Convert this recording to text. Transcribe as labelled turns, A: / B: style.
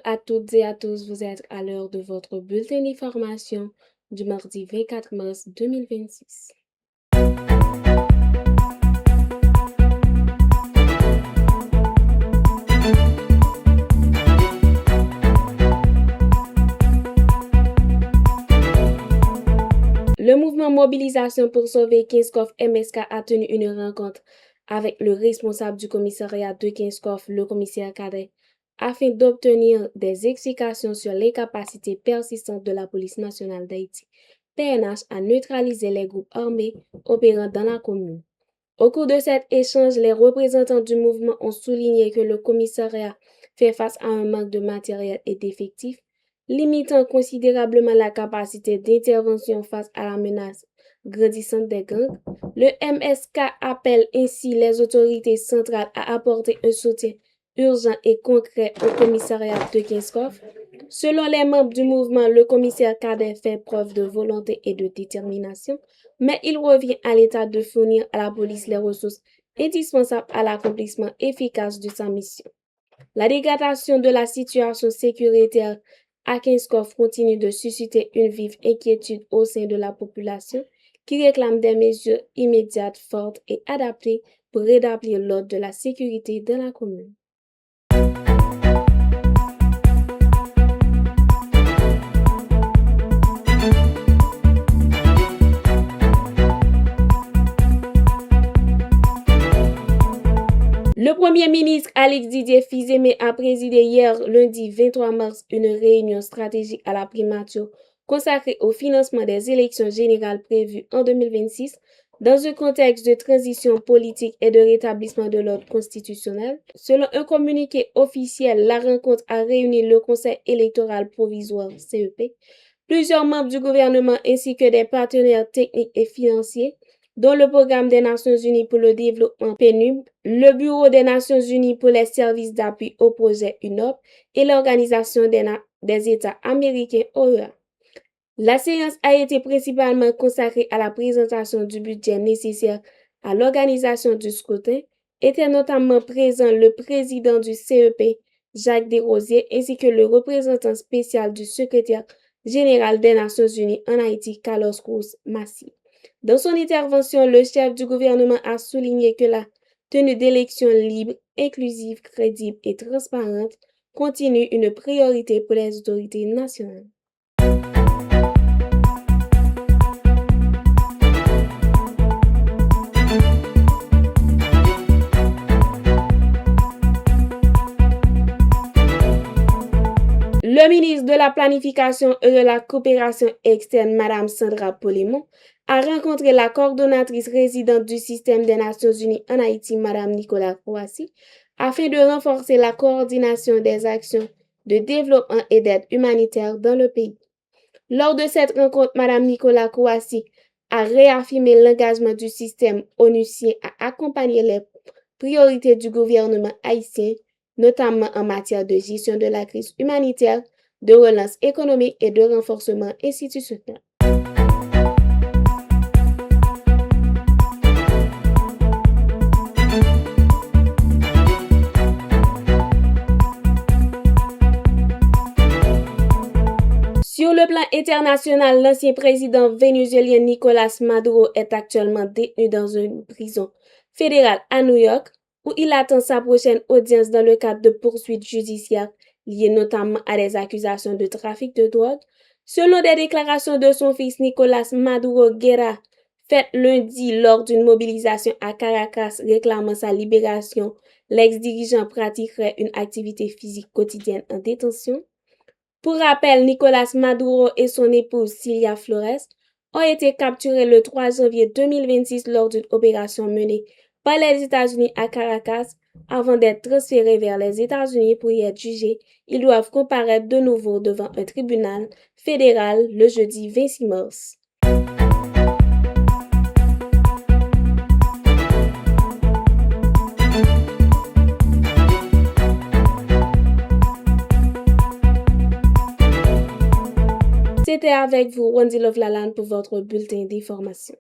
A: à toutes et à tous, vous êtes à l'heure de votre bulletin d'information du mardi 24 mars 2026. Le mouvement Mobilisation pour sauver Kinskov MSK a tenu une rencontre avec le responsable du commissariat de Kinskov, le commissaire Cadet, afin d'obtenir des explications sur les capacités persistantes de la police nationale d'Haïti, PNH, à neutraliser les groupes armés opérant dans la commune. Au cours de cet échange, les représentants du mouvement ont souligné que le commissariat fait face à un manque de matériel et d'effectifs, limitant considérablement la capacité d'intervention face à la menace grandissante des gangs. Le MSK appelle ainsi les autorités centrales à apporter un soutien urgent et concret au commissariat de Kinskov. Selon les membres du mouvement, le commissaire Cadet fait preuve de volonté et de détermination, mais il revient à l'État de fournir à la police les ressources indispensables à l'accomplissement efficace de sa mission. La dégradation de la situation sécuritaire à Kinskov continue de susciter une vive inquiétude au sein de la population qui réclame des mesures immédiates, fortes et adaptées pour rétablir l'ordre de la sécurité dans la commune. Le Premier ministre Alex Didier Fils-Aimé a présidé hier, lundi 23 mars, une réunion stratégique à la primature consacrée au financement des élections générales prévues en 2026 dans un contexte de transition politique et de rétablissement de l'ordre constitutionnel. Selon un communiqué officiel, la rencontre a réuni le Conseil électoral provisoire CEP, plusieurs membres du gouvernement ainsi que des partenaires techniques et financiers, dont le Programme des Nations Unies pour le développement PNUD, le Bureau des Nations Unies pour les services d'appui au projet UNOP et l'Organisation des États américains OEA. La séance a été principalement consacrée à la présentation du budget nécessaire à l'organisation du scrutin. Étaient notamment présents le président du CEP, Jacques Desrosiers, ainsi que le représentant spécial du secrétaire général des Nations Unies en Haïti, Carlos Cruz Massi. Dans son intervention, le chef du gouvernement a souligné que la tenue d'élections libres, inclusives, crédibles et transparentes continue une priorité pour les autorités nationales. Le ministre de la Planification et de la Coopération externe, Mme Sandra Polémon, a rencontré la coordonnatrice résidente du système des Nations Unies en Haïti, Mme Nicolas Kouassi, afin de renforcer la coordination des actions de développement et d'aide humanitaire dans le pays. Lors de cette rencontre, Mme Nicolas Kouassi a réaffirmé l'engagement du système onusien à accompagner les priorités du gouvernement haïtien, notamment en matière de gestion de la crise humanitaire, de relance économique et de renforcement institutionnel. Sur le plan international, l'ancien président vénézuélien Nicolás Maduro est actuellement détenu dans une prison fédérale à New York, où il attend sa prochaine audience dans le cadre de poursuites judiciaires liées notamment à des accusations de trafic de drogue. Selon des déclarations de son fils Nicolás Maduro Guerra, faites lundi lors d'une mobilisation à Caracas réclamant sa libération, l'ex-dirigeant pratiquerait une activité physique quotidienne en détention. Pour rappel, Nicolás Maduro et son épouse Cilia Flores ont été capturés le 3 janvier 2026 lors d'une opération menée par les États-Unis à Caracas. Avant d'être transférés vers les États-Unis pour y être jugés, ils doivent comparaître de nouveau devant un tribunal fédéral le jeudi 26 mars. C'était avec vous, Wendy Love Lalande, pour votre bulletin d'information.